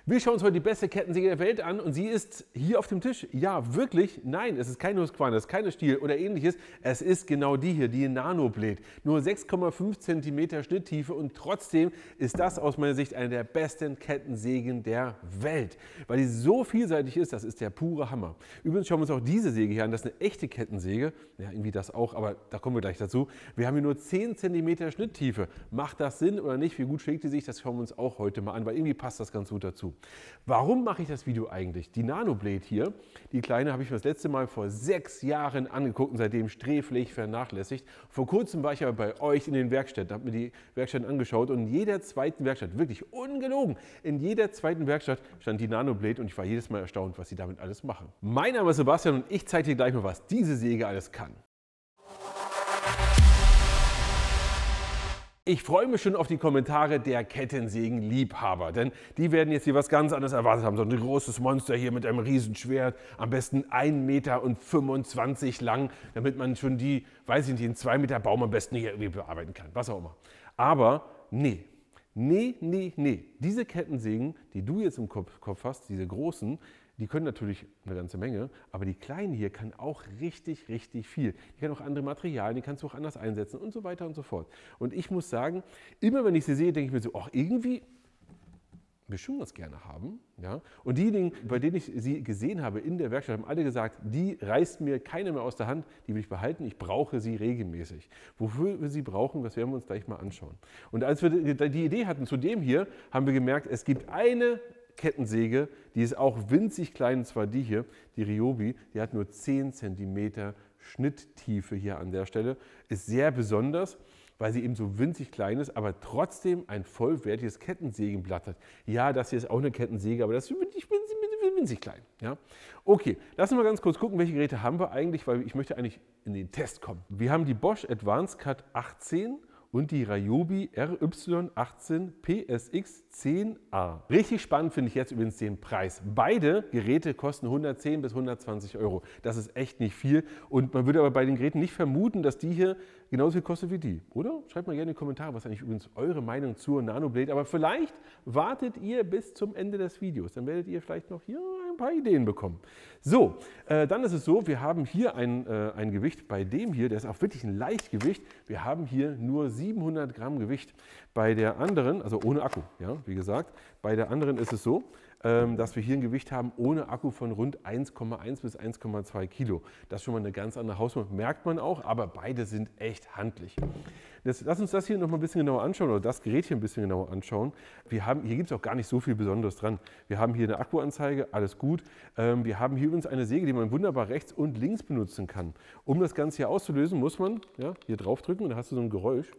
Wir schauen uns heute die beste Kettensäge der Welt an und sie ist hier auf dem Tisch. Ja, wirklich? Nein, es ist keine Husqvarna, es ist keine Stihl oder ähnliches. Es ist genau die hier, die Nanoblade. Nur 6,5 cm Schnitttiefe und trotzdem ist das aus meiner Sicht eine der besten Kettensägen der Welt. Weil die so vielseitig ist, das ist der pure Hammer. Übrigens schauen wir uns auch diese Säge hier an, das ist eine echte Kettensäge. Ja, irgendwie das auch, aber da kommen wir gleich dazu. Wir haben hier nur 10 cm Schnitttiefe. Macht das Sinn oder nicht? Wie gut schlägt die sich? Das schauen wir uns auch heute mal an, weil irgendwie passt das ganz gut dazu. Warum mache ich das Video eigentlich? Die Nanoblade hier, die kleine, habe ich mir das letzte Mal vor 6 Jahren angeguckt und seitdem sträflich vernachlässigt. Vor kurzem war ich aber bei euch in den Werkstätten, habe mir die Werkstätten angeschaut und in jeder zweiten Werkstatt, wirklich ungelogen, in jeder zweiten Werkstatt stand die Nanoblade und ich war jedes Mal erstaunt, was sie damit alles machen. Mein Name ist Sebastian und ich zeige dir gleich mal, was diese Säge alles kann. Ich freue mich schon auf die Kommentare der Kettensägenliebhaber, denn die werden jetzt hier was ganz anderes erwartet haben. So ein großes Monster hier mit einem Riesenschwert, am besten 1,25 Meter lang, damit man schon die, weiß ich nicht, den 2 Meter Baum am besten hier irgendwie bearbeiten kann, was auch immer. Aber nee. Diese Kettensägen, die du jetzt im Kopf hast, diese großen, die können natürlich eine ganze Menge, aber die kleine hier kann auch richtig viel. Die kann auch andere Materialien, die kannst du auch anders einsetzen und so weiter und so fort. Und ich muss sagen, immer wenn ich sie sehe, denke ich mir so, ach irgendwie will ich schon das gerne haben. Ja? Und diejenigen, bei denen ich sie gesehen habe in der Werkstatt, haben alle gesagt, die reißt mir keine mehr aus der Hand, die will ich behalten, ich brauche sie regelmäßig. Wofür wir sie brauchen, das werden wir uns gleich mal anschauen. Und als wir die Idee hatten zu dem hier, haben wir gemerkt, es gibt eine Kettensäge, die ist auch winzig klein, und zwar die hier, die Ryobi, die hat nur 10 cm Schnitttiefe hier an der Stelle, ist sehr besonders, weil sie eben so winzig klein ist, aber trotzdem ein vollwertiges Kettensägenblatt hat. Ja, das hier ist auch eine Kettensäge, aber das ist winzig klein. Ja? Okay, lassen wir ganz kurz gucken, welche Geräte haben wir eigentlich, weil ich möchte eigentlich in den Test kommen. Wir haben die Bosch Advanced Cut 18 und die Ryobi RY18 PSX 10A. Richtig spannend finde ich jetzt übrigens den Preis. Beide Geräte kosten 110 bis 120 Euro. Das ist echt nicht viel und man würde aber bei den Geräten nicht vermuten, dass die hier genauso viel kostet wie die, oder? Schreibt mal gerne in die Kommentare, was eigentlich übrigens eure Meinung zur Nanoblade, aber vielleicht wartet ihr bis zum Ende des Videos, dann werdet ihr vielleicht noch hier ein paar Ideen bekommen. So, dann ist es so, wir haben hier ein Gewicht bei dem hier, der ist auch wirklich ein Leichtgewicht, wir haben hier nur 700 Gramm Gewicht. Bei der anderen, also ohne Akku, ja, wie gesagt, bei der anderen ist es so, dass wir hier ein Gewicht haben ohne Akku von rund 1,1 bis 1,2 Kilo. Das ist schon mal eine ganz andere Hausnummer, merkt man auch, aber beide sind echt handlich. Lass uns das hier noch mal ein bisschen genauer anschauen, oder das Gerät hier ein bisschen genauer anschauen. Hier gibt es auch gar nicht so viel Besonderes dran. Wir haben hier eine Akkuanzeige, alles gut. Wir haben hier übrigens eine Säge, die man wunderbar rechts und links benutzen kann. Um das Ganze hier auszulösen, muss man hier drauf drücken und dann hast du so ein Geräusch.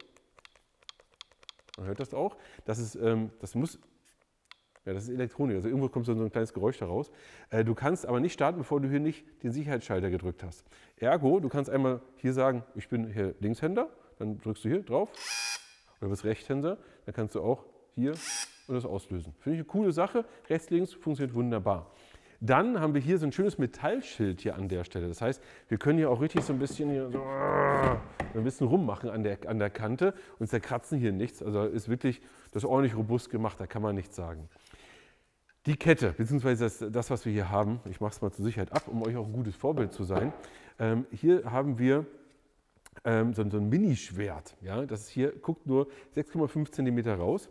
Man hört das auch. Das ist Elektronik, also irgendwo kommt so ein kleines Geräusch daraus. Du kannst aber nicht starten, bevor du hier nicht den Sicherheitsschalter gedrückt hast. Ergo, du kannst einmal hier sagen, ich bin hier Linkshänder, dann drückst du hier drauf. Oder bist Rechtshänder, dann kannst du auch hier und das auslösen. Finde ich eine coole Sache. Rechts, links funktioniert wunderbar. Dann haben wir hier so ein schönes Metallschild hier an der Stelle. Das heißt, wir können hier auch richtig so ein bisschen hier so ein bisschen rummachen an der Kante und zerkratzen hier nichts. Also ist wirklich das ordentlich robust gemacht, da kann man nichts sagen. Die Kette, beziehungsweise das, was wir hier haben, ich mache es mal zur Sicherheit ab, um euch auch ein gutes Vorbild zu sein. Hier haben wir so ein Minischwert. Ja? Das hier guckt nur 6,5 cm raus.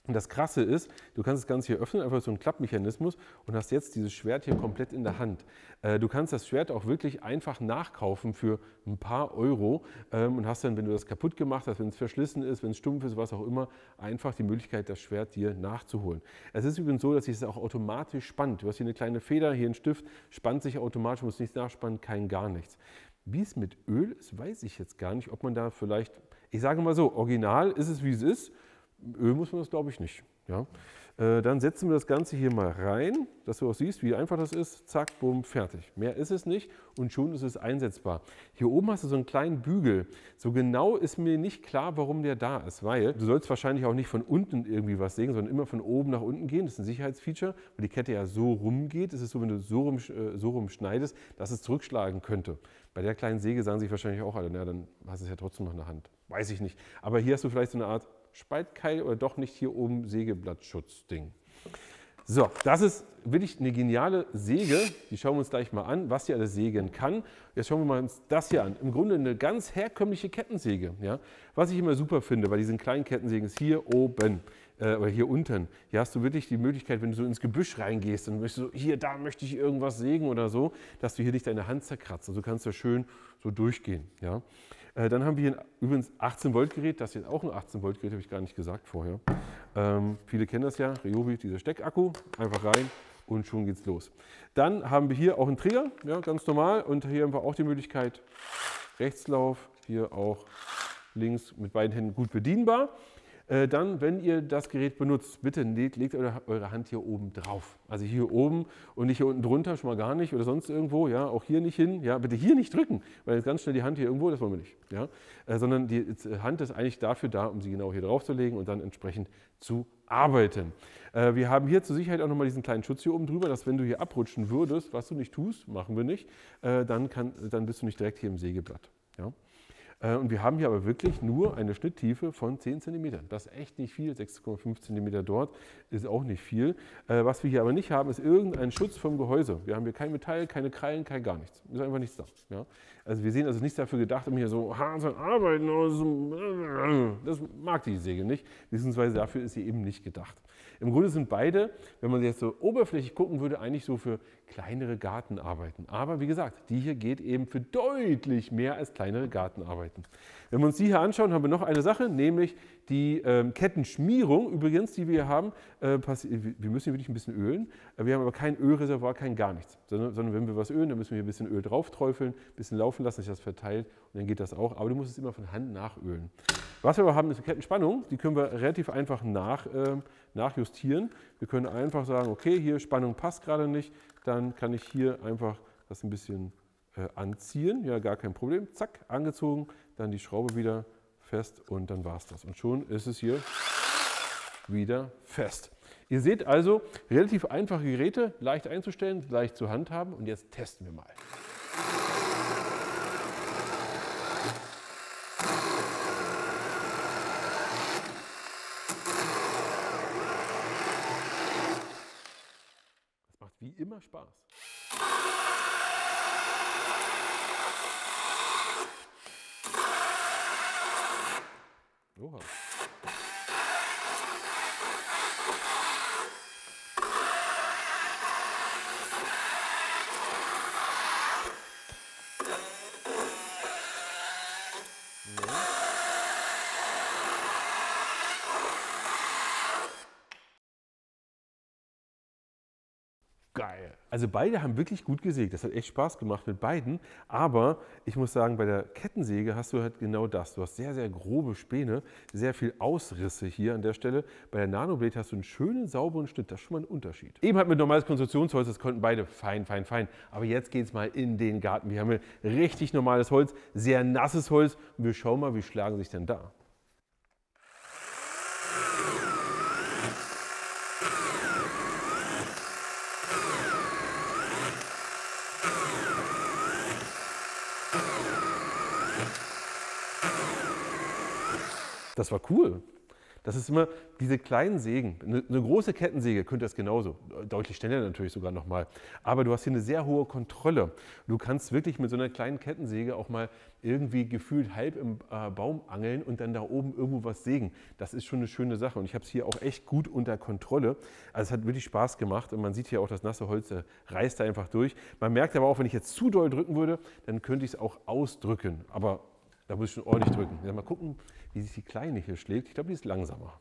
Und das Krasse ist, du kannst das Ganze hier öffnen, einfach so ein Klappmechanismus und hast jetzt dieses Schwert hier komplett in der Hand. Du kannst das Schwert auch wirklich einfach nachkaufen für ein paar Euro und hast dann, wenn du das kaputt gemacht hast, wenn es verschlissen ist, wenn es stumpf ist, was auch immer, einfach die Möglichkeit, das Schwert dir nachzuholen. Es ist übrigens so, dass sich das auch automatisch spannt. Du hast hier eine kleine Feder, hier einen Stift, spannt sich automatisch, muss nichts nachspannen, gar nichts. Wie es mit Öl ist, weiß ich jetzt gar nicht, ob man da vielleicht, ich sage mal so, original ist es, wie es ist. Öl muss man das, glaube ich, nicht. Ja? Dann setzen wir das Ganze hier mal rein, dass du auch siehst, wie einfach das ist. Zack, bumm, fertig. Mehr ist es nicht und schon ist es einsetzbar. Hier oben hast du so einen kleinen Bügel. So genau ist mir nicht klar, warum der da ist, weil du sollst wahrscheinlich auch nicht von unten irgendwie was sägen, sondern immer von oben nach unten gehen. Das ist ein Sicherheitsfeature, weil die Kette ja so rumgeht. Es ist so, wenn du so rum schneidest, dass es zurückschlagen könnte. Bei der kleinen Säge sagen sich wahrscheinlich auch alle, na, dann hast du es ja trotzdem noch in der Hand. Weiß ich nicht. Aber hier hast du vielleicht so eine Art Spaltkeil oder doch nicht hier oben Sägeblattschutzding. So, das ist wirklich eine geniale Säge. Die schauen wir uns gleich mal an, was die alles sägen kann. Jetzt schauen wir mal uns das hier an. Im Grunde eine ganz herkömmliche Kettensäge. Ja? Was ich immer super finde bei diesen kleinen Kettensägen ist hier oben oder hier unten. Hier hast du wirklich die Möglichkeit, wenn du so ins Gebüsch reingehst und möchtest so, hier, da möchte ich irgendwas sägen oder so, dass du hier nicht deine Hand zerkratzt. Also du kannst da schön so durchgehen. Ja? Dann haben wir hier übrigens 18 Volt Gerät. Das ist jetzt auch ein 18 Volt Gerät, habe ich gar nicht gesagt vorher. Viele kennen das ja, Ryobi, dieser Steckakku, einfach rein und schon geht's los. Dann haben wir hier auch einen Trigger, ja, ganz normal, und hier haben wir auch die Möglichkeit Rechtslauf, hier auch links mit beiden Händen gut bedienbar. Dann, wenn ihr das Gerät benutzt, bitte legt eure Hand hier oben drauf. Also hier oben und nicht hier unten drunter, schon mal gar nicht oder sonst irgendwo. Ja, auch hier nicht hin. Ja, bitte hier nicht drücken, weil jetzt ganz schnell die Hand hier irgendwo, das wollen wir nicht. Ja, sondern die Hand ist eigentlich dafür da, um sie genau hier drauf zu legen und dann entsprechend zu arbeiten. Wir haben hier zur Sicherheit auch nochmal diesen kleinen Schutz hier oben drüber, dass wenn du hier abrutschen würdest, was du nicht tust, machen wir nicht, dann bist du nicht direkt hier im Sägeblatt. Ja. Und wir haben hier aber wirklich nur eine Schnitttiefe von 10 cm. Das ist echt nicht viel, 6,5 cm dort ist auch nicht viel. Was wir hier aber nicht haben, ist irgendein Schutz vom Gehäuse. Wir haben hier kein Metall, keine Krallen, kein gar nichts. Ist einfach nichts da. Ja? Also wir sehen also nichts dafür gedacht, um hier so hart zu arbeiten. Das mag die Säge nicht, beziehungsweise dafür ist sie eben nicht gedacht. Im Grunde sind beide, wenn man jetzt so oberflächlich gucken würde, eigentlich so für kleinere Gartenarbeiten. Aber wie gesagt, die hier geht eben für deutlich mehr als kleinere Gartenarbeiten. Wenn wir uns die hier anschauen, haben wir noch eine Sache, nämlich die Kettenschmierung übrigens, die wir hier haben. Wir müssen hier wirklich ein bisschen ölen. Wir haben aber kein Ölreservoir, kein gar nichts. Sondern wenn wir was ölen, dann müssen wir hier ein bisschen Öl drauf träufeln, ein bisschen laufen lassen, sich das verteilt und dann geht das auch. Aber du musst es immer von Hand nachölen. Was wir aber haben, ist eine Kettenspannung. Die können wir relativ einfach nachjustieren. Wir können einfach sagen, okay, hier Spannung passt gerade nicht. Dann kann ich hier einfach das ein bisschen anziehen. Ja, gar kein Problem. Zack, angezogen. Dann die Schraube wieder fest und dann war es das. Und schon ist es hier wieder fest. Ihr seht also, relativ einfache Geräte, leicht einzustellen, leicht zu handhaben. Und jetzt testen wir mal. Das macht wie immer Spaß. Oha. Geil. Also beide haben wirklich gut gesägt. Das hat echt Spaß gemacht mit beiden. Aber ich muss sagen, bei der Kettensäge hast du halt genau das. Du hast sehr, sehr grobe Späne, sehr viel Ausrisse hier an der Stelle. Bei der Nanoblade hast du einen schönen, sauberen Schnitt. Das ist schon mal ein Unterschied. Eben halt mit normales Konstruktionsholz, das konnten beide fein, fein, fein. Aber jetzt geht es mal in den Garten. Wir haben hier richtig normales Holz, sehr nasses Holz. Und wir schauen mal, wie schlagen sich denn da. Das war cool. Das ist immer diese kleinen Sägen. Eine große Kettensäge könnte das genauso, deutlich schneller natürlich sogar nochmal. Aber du hast hier eine sehr hohe Kontrolle. Du kannst wirklich mit so einer kleinen Kettensäge auch mal irgendwie gefühlt halb im Baum angeln und dann da oben irgendwo was sägen. Das ist schon eine schöne Sache und ich habe es hier auch echt gut unter Kontrolle. Also es hat wirklich Spaß gemacht und man sieht hier auch, das nasse Holz reißt da einfach durch. Man merkt aber auch, wenn ich jetzt zu doll drücken würde, dann könnte ich es auch ausdrücken. Aber da muss ich schon ordentlich drücken. Ja, mal gucken, wie sich die Kleine hier schlägt. Ich glaube, die ist langsamer.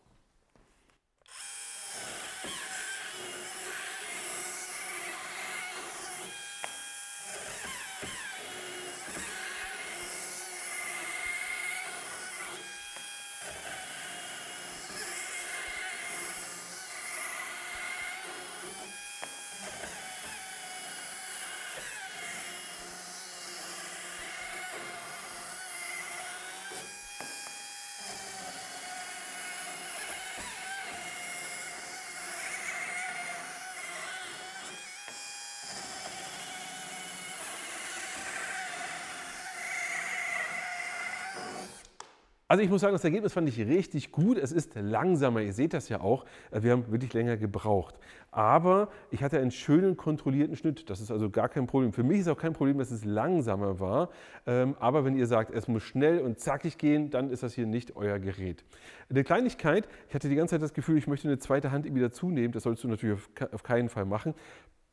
Also ich muss sagen, das Ergebnis fand ich richtig gut. Es ist langsamer, ihr seht das ja auch. Wir haben wirklich länger gebraucht. Aber ich hatte einen schönen, kontrollierten Schnitt. Das ist also gar kein Problem. Für mich ist auch kein Problem, dass es langsamer war. Aber wenn ihr sagt, es muss schnell und zackig gehen, dann ist das hier nicht euer Gerät. Eine Kleinigkeit, ich hatte die ganze Zeit das Gefühl, ich möchte eine zweite Hand irgendwie dazu nehmen. Das solltest du natürlich auf keinen Fall machen.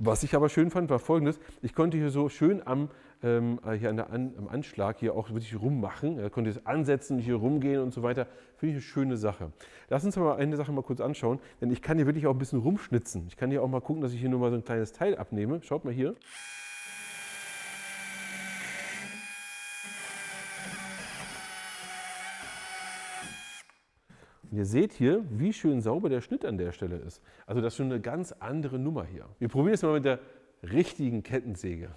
Was ich aber schön fand, war Folgendes: Ich konnte hier so schön am Anschlag hier auch wirklich rummachen. Er konnte es ansetzen, hier rumgehen und so weiter. Finde ich eine schöne Sache. Lass uns aber eine Sache mal kurz anschauen, denn ich kann hier wirklich auch ein bisschen rumschnitzen. Ich kann hier auch mal gucken, dass ich hier nur mal so ein kleines Teil abnehme. Schaut mal hier. Und ihr seht hier, wie schön sauber der Schnitt an der Stelle ist. Also das ist schon eine ganz andere Nummer hier. Wir probieren es mal mit der richtigen Kettensäge.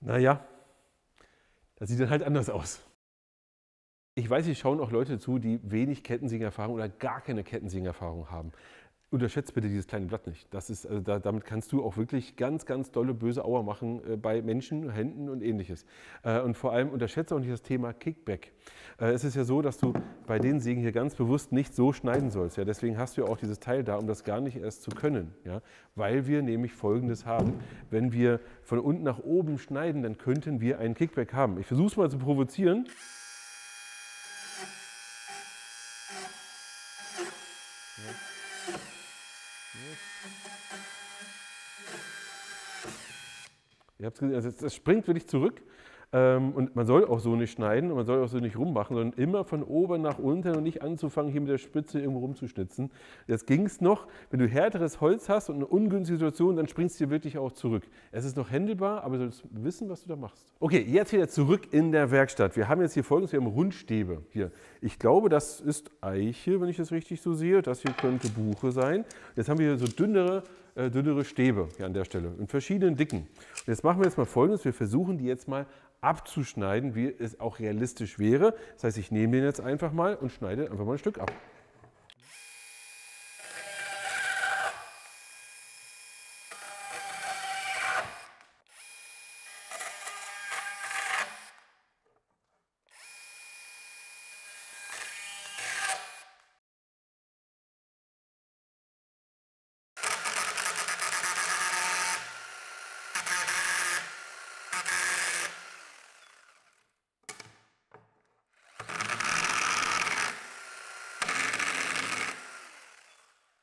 Naja, das sieht dann halt anders aus. Ich weiß, hier schauen auch Leute zu, die wenig Kettensägenerfahrung oder gar keine Kettensägenerfahrung haben. Unterschätzt bitte dieses kleine Blatt nicht. Das ist, also damit kannst du auch wirklich ganz, ganz dolle böse Aua machen bei Menschen, Händen und ähnliches. Und vor allem unterschätze auch nicht das Thema Kickback. Es ist ja so, dass du bei den Sägen hier ganz bewusst nicht so schneiden sollst. Ja? Deswegen hast du ja auch dieses Teil da, um das gar nicht erst zu können. Ja? Weil wir nämlich Folgendes haben: Wenn wir von unten nach oben schneiden, dann könnten wir einen Kickback haben. Ich versuche es mal zu provozieren. Ihr habt gesehen, also das springt wirklich zurück und man soll auch so nicht schneiden und man soll auch so nicht rummachen, sondern immer von oben nach unten und nicht anzufangen, hier mit der Spitze irgendwo rumzuschnitzen. Jetzt ging es noch, wenn du härteres Holz hast und eine ungünstige Situation, dann springst du hier wirklich auch zurück. Es ist noch händelbar, aber du sollst wissen, was du da machst. Okay, jetzt wieder zurück in der Werkstatt. Wir haben jetzt hier Folgendes, wir haben Rundstäbe hier. Ich glaube, das ist Eiche, wenn ich das richtig so sehe. Das hier könnte Buche sein. Jetzt haben wir hier so dünnere Stäbe hier an der Stelle in verschiedenen Dicken. Und jetzt machen wir jetzt mal Folgendes: Wir versuchen die jetzt mal abzuschneiden, wie es auch realistisch wäre. Das heißt, ich nehme den jetzt einfach mal und schneide einfach mal ein Stück ab.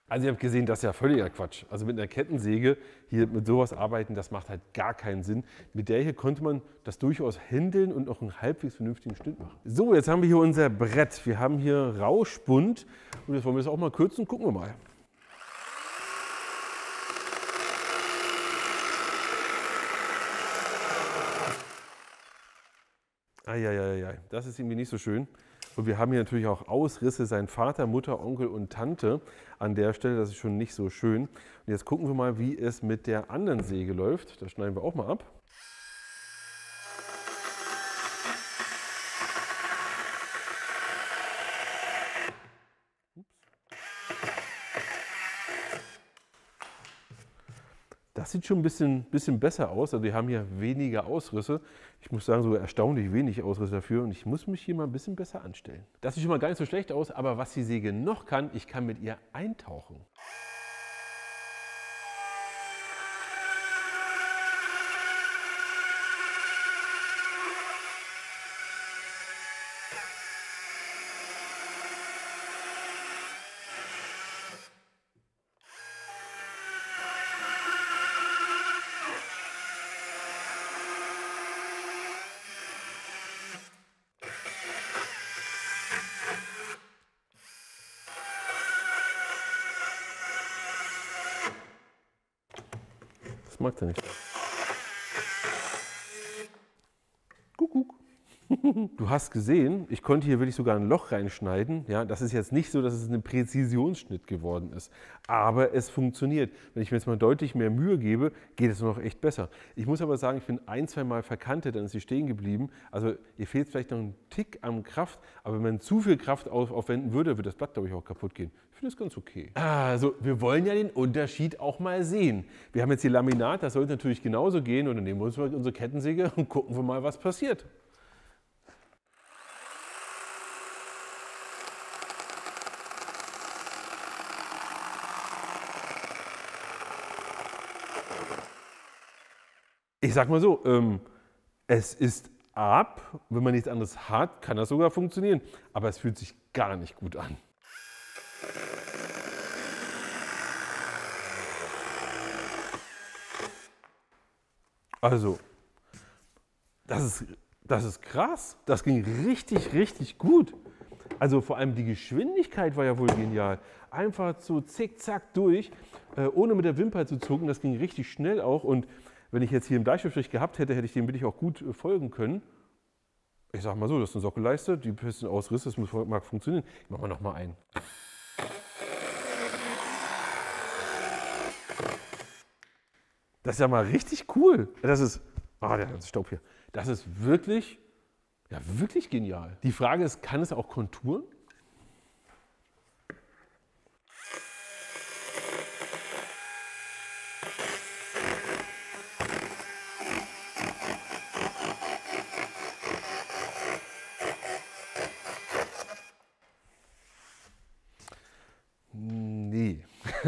Also ihr habt gesehen, das ist ja völliger Quatsch. Also mit einer Kettensäge hier mit sowas arbeiten, das macht halt gar keinen Sinn. Mit der hier konnte man das durchaus händeln und auch einen halbwegs vernünftigen Schnitt machen. So, jetzt haben wir hier unser Brett. Wir haben hier Rauschbund und jetzt wollen wir das auch mal kürzen. Gucken wir mal. Eieiei, das ist irgendwie nicht so schön. Und wir haben hier natürlich auch Ausrisse, sein Vater, Mutter, Onkel und Tante an der Stelle. Das ist schon nicht so schön. Und jetzt gucken wir mal, wie es mit der anderen Säge läuft. Das schneiden wir auch mal ab. Das sieht schon ein bisschen besser aus. Also wir haben hier weniger Ausrisse. Ich muss sagen, so erstaunlich wenig Ausrisse dafür. Und ich muss mich hier mal ein bisschen besser anstellen. Das sieht schon mal gar nicht so schlecht aus. Aber was die Säge noch kann, ich kann mit ihr eintauchen. Das mag er nicht. Kuckuck. Du hast gesehen, ich konnte hier wirklich sogar ein Loch reinschneiden. Ja, das ist jetzt nicht so, dass es ein Präzisionsschnitt geworden ist. Aber es funktioniert. Wenn ich mir jetzt mal deutlich mehr Mühe gebe, geht es noch echt besser. Ich muss aber sagen, ich bin ein-, zweimal verkantet, dann ist sie stehen geblieben. Also ihr fehlt vielleicht noch ein Tick an Kraft, aber wenn man zu viel Kraft aufwenden würde, würde das Blatt, glaube ich, auch kaputt gehen. Ich finde das ganz okay. Also wir wollen ja den Unterschied auch mal sehen. Wir haben jetzt hier Laminat, das sollte natürlich genauso gehen. Und dann nehmen wir uns mal unsere Kettensäge und gucken wir mal, was passiert. Ich sag mal so, es ist ab, wenn man nichts anderes hat, kann das sogar funktionieren. Aber es fühlt sich gar nicht gut an. Also, das ist krass. Das ging richtig, richtig gut. Also vor allem die Geschwindigkeit war ja wohl genial. Einfach so zickzack durch, ohne mit der Wimper zu zucken. Das ging richtig schnell auch. Und wenn ich jetzt hier einen Bleistiftstrich gehabt hätte, hätte ich dem wirklich auch gut folgen können. Ich sag mal so, das ist eine Sockelleiste, die ein bisschen Ausriss, das mag funktionieren. Ich mache mal noch mal einen. Das ist ja mal richtig cool. Das ist, der ganze Staub hier. Das ist wirklich, ja, wirklich genial. Die Frage ist, kann es auch konturen? Nee,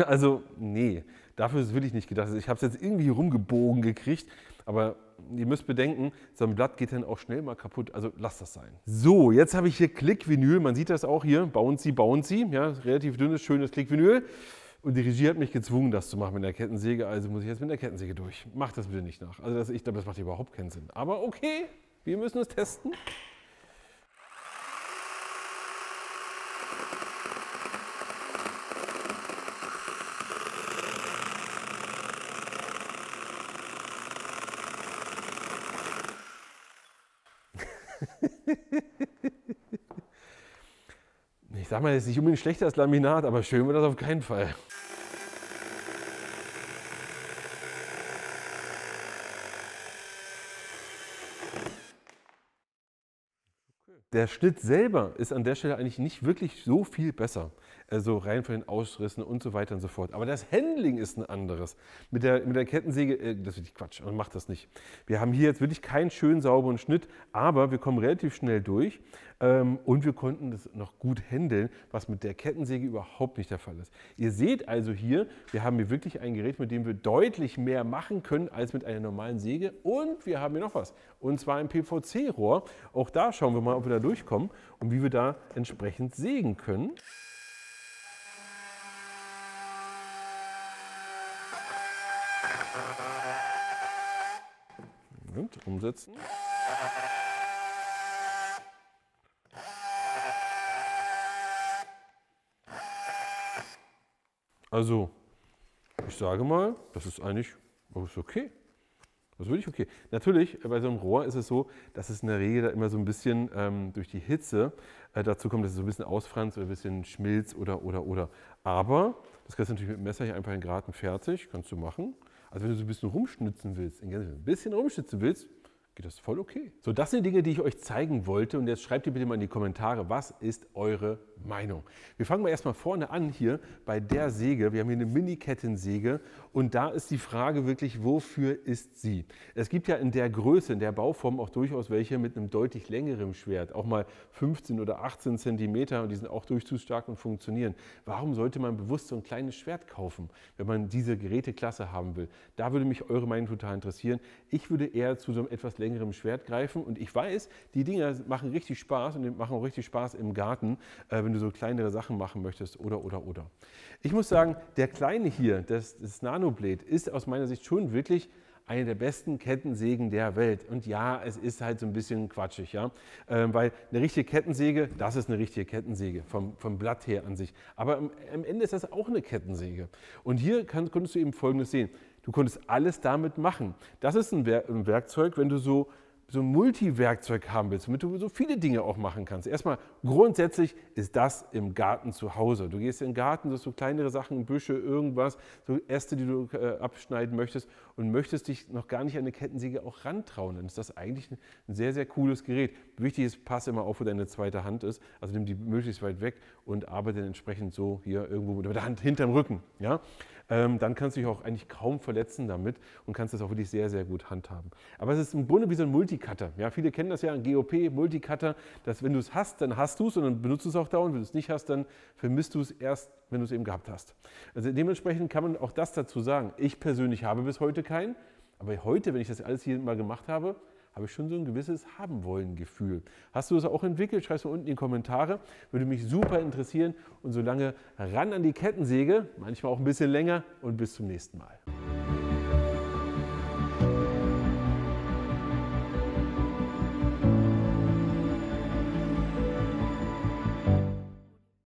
also nee, dafür ist es wirklich nicht gedacht. Also ich habe es jetzt irgendwie rumgebogen gekriegt, aber ihr müsst bedenken, so ein Blatt geht dann auch schnell mal kaputt, also lasst das sein. So, jetzt habe ich hier Klickvinyl, man sieht das auch hier, bouncy, bouncy, ja, relativ dünnes, schönes Klickvinyl. Und die Regie hat mich gezwungen, das zu machen mit der Kettensäge, also muss ich jetzt mit der Kettensäge durch. Macht das bitte nicht nach. Also ich glaube, das macht überhaupt keinen Sinn. Aber okay, wir müssen es testen. Ich sag mal, es ist nicht unbedingt schlechter als Laminat, aber schön wird das auf keinen Fall. Der Schnitt selber ist an der Stelle eigentlich nicht wirklich so viel besser. Also rein von den Ausrissen und so weiter und so fort. Aber das Handling ist ein anderes. Mit der Kettensäge, das ist wirklich Quatsch, man macht das nicht. Wir haben hier jetzt wirklich keinen schönen sauberen Schnitt, aber wir kommen relativ schnell durch und wir konnten das noch gut handeln, was mit der Kettensäge überhaupt nicht der Fall ist. Ihr seht also hier, wir haben hier wirklich ein Gerät, mit dem wir deutlich mehr machen können als mit einer normalen Säge. Und wir haben hier noch was, und zwar ein PVC-Rohr. Auch da schauen wir mal, ob wir da durchkommen und wie wir da entsprechend sägen können. Und umsetzen. Also, ich sage mal, das ist eigentlich okay. Das ist wirklich okay. Natürlich, bei so einem Rohr ist es so, dass es in der Regel da immer so ein bisschen durch die Hitze dazu kommt, dass es so ein bisschen ausfranst oder ein bisschen schmilzt oder. Aber das kannst du natürlich mit dem Messer hier einfach in Graten fertig, kannst du machen. Also wenn du so ein bisschen rumschnitzen willst, geht das voll okay. So, das sind Dinge, die ich euch zeigen wollte. Und jetzt schreibt ihr bitte mal in die Kommentare, was ist eure Meinung? Wir fangen mal erstmal vorne an hier bei der Säge. Wir haben hier eine Mini-Kettensäge und da ist die Frage wirklich, wofür ist sie? Es gibt ja in der Größe, in der Bauform auch durchaus welche mit einem deutlich längeren Schwert, auch mal 15 oder 18 Zentimeter und die sind auch durchzugsstark und funktionieren. Warum sollte man bewusst so ein kleines Schwert kaufen, wenn man diese Geräteklasse haben will? Da würde mich eure Meinung total interessieren. Ich würde eher zu so einem etwas längerem Schwert greifen und ich weiß, die Dinger machen richtig Spaß und die machen auch richtig Spaß im Garten, wenn du so kleinere Sachen machen möchtest oder. Ich muss sagen, der kleine hier, das Nanoblade, ist aus meiner Sicht schon wirklich eine der besten Kettensägen der Welt. Und ja, es ist halt so ein bisschen quatschig, ja? Weil eine richtige Kettensäge, das ist eine richtige Kettensäge, vom Blatt her an sich. Aber am Ende ist das auch eine Kettensäge. Und hier konntest du eben Folgendes sehen. Du konntest alles damit machen. Das ist ein Werkzeug, wenn du so so ein Multiwerkzeug haben willst, damit du so viele Dinge auch machen kannst. Erstmal grundsätzlich ist das im Garten zu Hause. Du gehst in den Garten, du hast so kleinere Sachen, Büsche, irgendwas, so Äste, die du abschneiden möchtest und möchtest dich noch gar nicht an eine Kettensäge auch rantrauen. Dann ist das eigentlich ein sehr, sehr cooles Gerät. Wichtig ist, pass immer auf, wo deine zweite Hand ist. Also nimm die möglichst weit weg und arbeite entsprechend so hier irgendwo mit der Hand hinterm Rücken. Ja? Dann kannst du dich auch eigentlich kaum verletzen damit und kannst das auch wirklich sehr, sehr gut handhaben. Aber es ist im Grunde wie so ein Multicutter. Ja, viele kennen das ja, ein GOP, Multicutter, dass wenn du es hast, dann hast du es und dann benutzt du es auch dauernd. Wenn du es nicht hast, dann vermisst du es erst, wenn du es eben gehabt hast. Also dementsprechend kann man auch das dazu sagen. Ich persönlich habe bis heute keinen, aber heute, wenn ich das alles hier mal gemacht habe, habe ich schon so ein gewisses Haben-Wollen-Gefühl. Hast du das auch entwickelt? Schreib es mal unten in die Kommentare. Würde mich super interessieren. Und solange ran an die Kettensäge, manchmal auch ein bisschen länger und bis zum nächsten Mal.